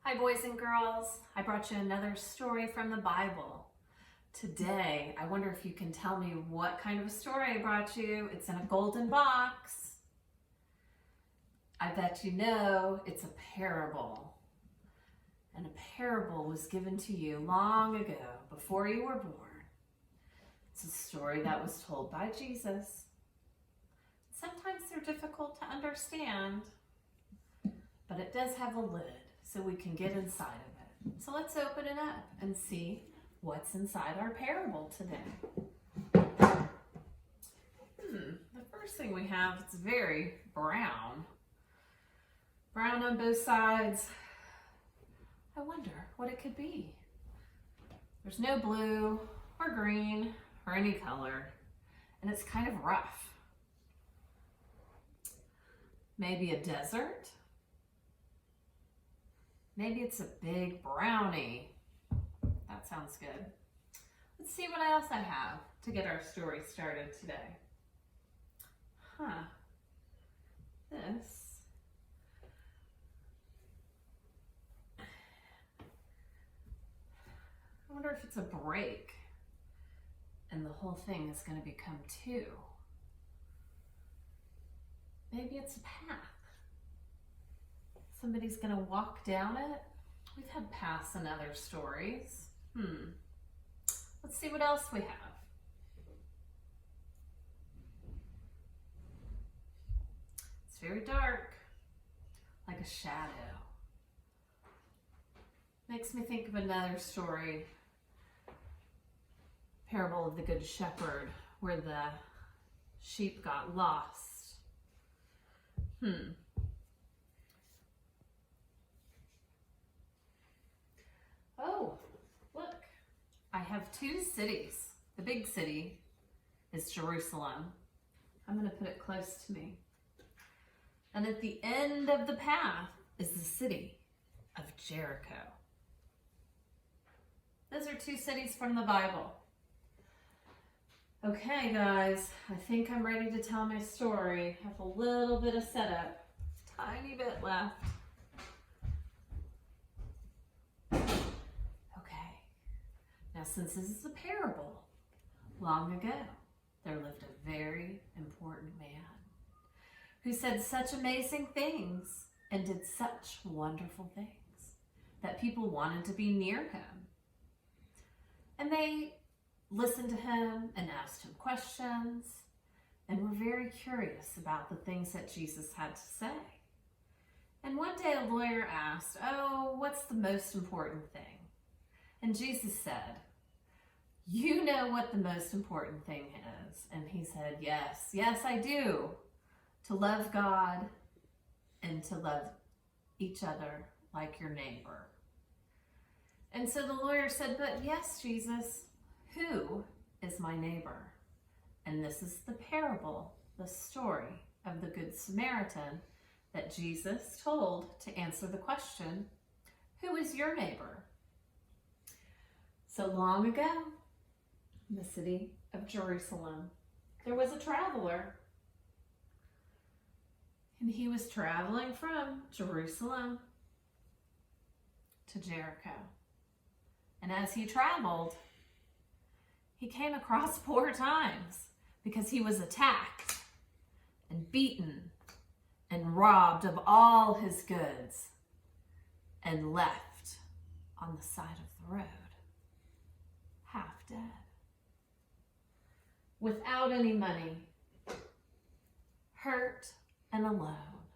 Hi boys and girls, I brought you another story from the Bible. Today, I wonder if you can tell me what kind of a story I brought you. It's in a golden box. I bet you know it's a parable. And a parable was given to you long ago, before you were born. It's a story that was told by Jesus. Sometimes they're difficult to understand, but it does have a lid, so we can get inside of it. So let's open it up and see what's inside our parable today. The first thing we have, it's very brown. Brown on both sides. I wonder what it could be. There's no blue or green or any color, and it's kind of rough. Maybe a desert. Maybe it's a big brownie. That sounds good. Let's see what else I have to get our story started today. This. I wonder if it's a break and the whole thing is going to become two. Maybe it's a path. Somebody's going to walk down it. We've had paths in other stories. Let's see what else we have. It's very dark, like a shadow. Makes me think of another story, Parable of the Good Shepherd, where the sheep got lost. Oh, look, I have two cities. The big city is Jerusalem. I'm going to put it close to me. And at the end of the path is the city of Jericho. Those are two cities from the Bible. Okay, guys, I think I'm ready to tell my story. I have a little bit of setup, tiny bit left. Now, since this is a parable, long ago, there lived a very important man who said such amazing things and did such wonderful things that people wanted to be near him. And they listened to him and asked him questions and were very curious about the things that Jesus had to say. And one day a lawyer asked, "Oh, what's the most important thing?" And Jesus said, "You know what the most important thing is." And he said, yes, I do. To love God and to love each other like your neighbor. And so the lawyer said, "But yes, Jesus, who is my neighbor?" And this is the parable, the story of the Good Samaritan that Jesus told to answer the question, who is your neighbor? So long ago, in the city of Jerusalem, there was a traveler. And he was traveling from Jerusalem to Jericho. And as he traveled, he came across 4 times because he was attacked and beaten and robbed of all his goods and left on the side of the road, half dead, without any money, hurt and alone.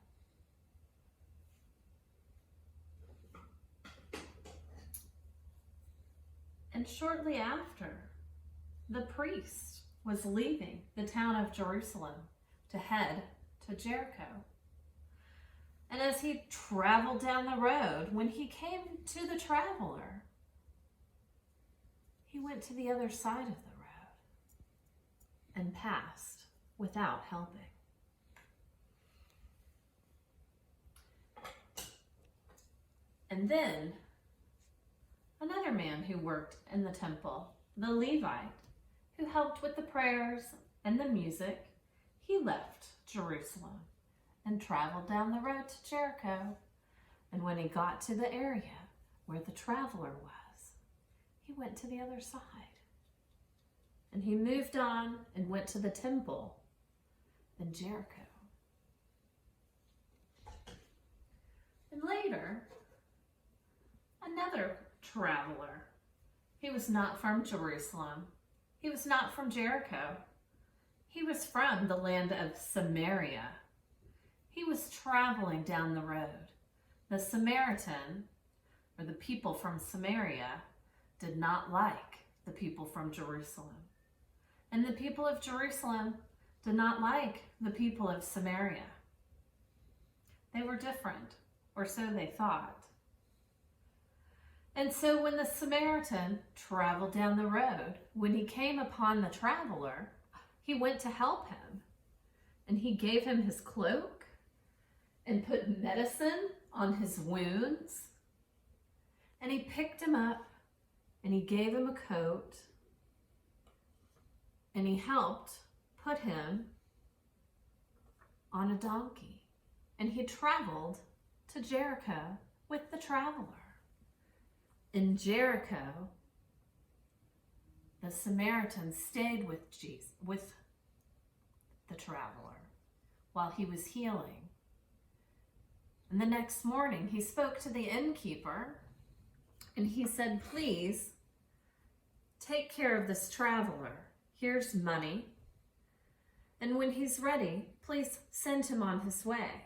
And shortly after, the priest was leaving the town of Jerusalem to head to Jericho. And as he traveled down the road, when he came to the traveler, he went to the other side of the road and passed without helping. And then another man who worked in the temple, the Levite, who helped with the prayers and the music, he left Jerusalem and traveled down the road to Jericho And when he got to the area where the traveler was, he went to the other side. And he moved on and went to the temple in Jericho. And later, another traveler. He was not from Jerusalem. He was not from Jericho. He was from the land of Samaria. He was traveling down the road. The Samaritan, or the people from Samaria, did not like the people from Jerusalem. And the people of Jerusalem did not like the people of Samaria. They were different, or so they thought. And so when the Samaritan traveled down the road, when he came upon the traveler, he went to help him. And he gave him his cloak and put medicine on his wounds. And he picked him up and he gave him a coat. And he helped put him on a donkey. And he traveled to Jericho with the traveler. In Jericho, the Samaritan stayed with the traveler while he was healing. And the next morning, he spoke to the innkeeper and he said, "Please take care of this traveler. Here's money. And when he's ready, please send him on his way."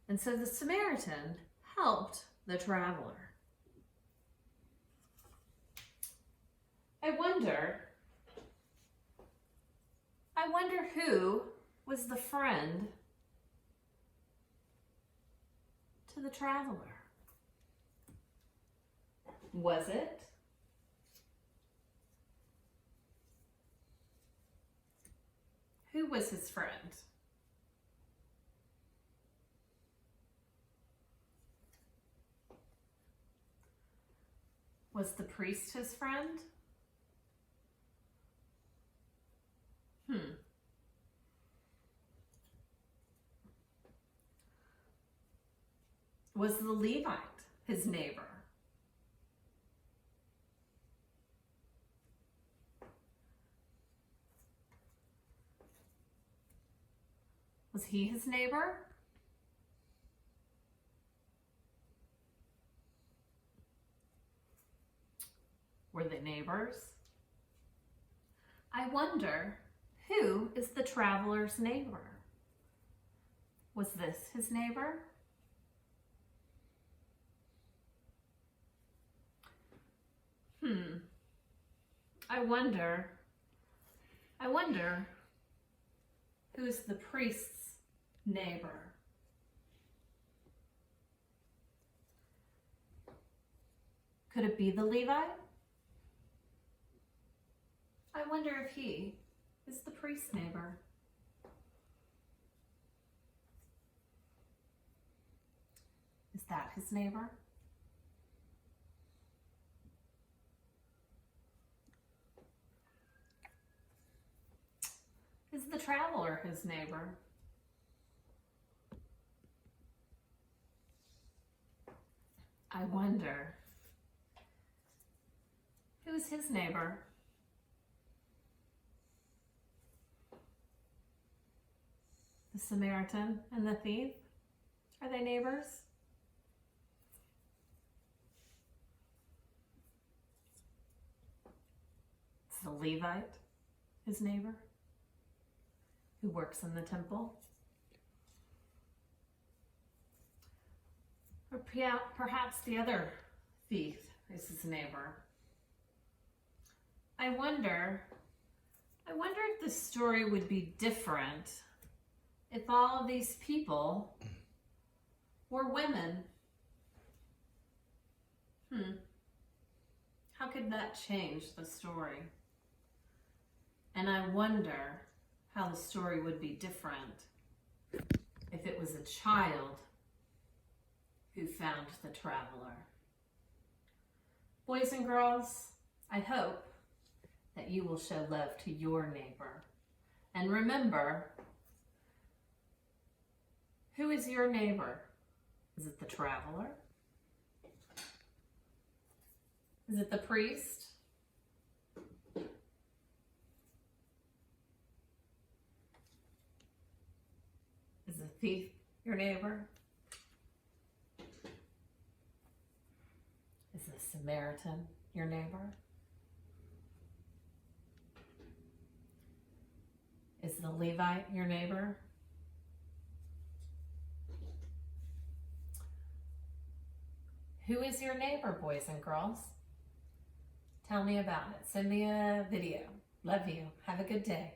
And so the Samaritan helped the traveler. I wonder who was the friend to the traveler. Was it who was his friend? Was the priest his friend? Was the Levite his neighbor? Was he his neighbor? Were they neighbors? I wonder, who is the traveler's neighbor? Was this his neighbor? I wonder who's the priest's neighbor? Could it be the Levite? I wonder if he is the priest's neighbor. Is that his neighbor? Is the traveler his neighbor? I wonder, who's his neighbor? The Samaritan and the thief? Are they neighbors? Is the Levite his neighbor who works in the temple? Or perhaps the other thief is his neighbor. I wonder if the story would be different if all of these people were women. How could that change the story? And I wonder how the story would be different if it was a child who found the traveler. Boys and girls, I hope that you will show love to your neighbor. And remember, who is your neighbor? Is it the traveler? Is it the priest? Is the thief your neighbor? Is the Samaritan your neighbor? Is the Levite your neighbor? Who is your neighbor, boys and girls? Tell me about it. Send me a video. Love you. Have a good day.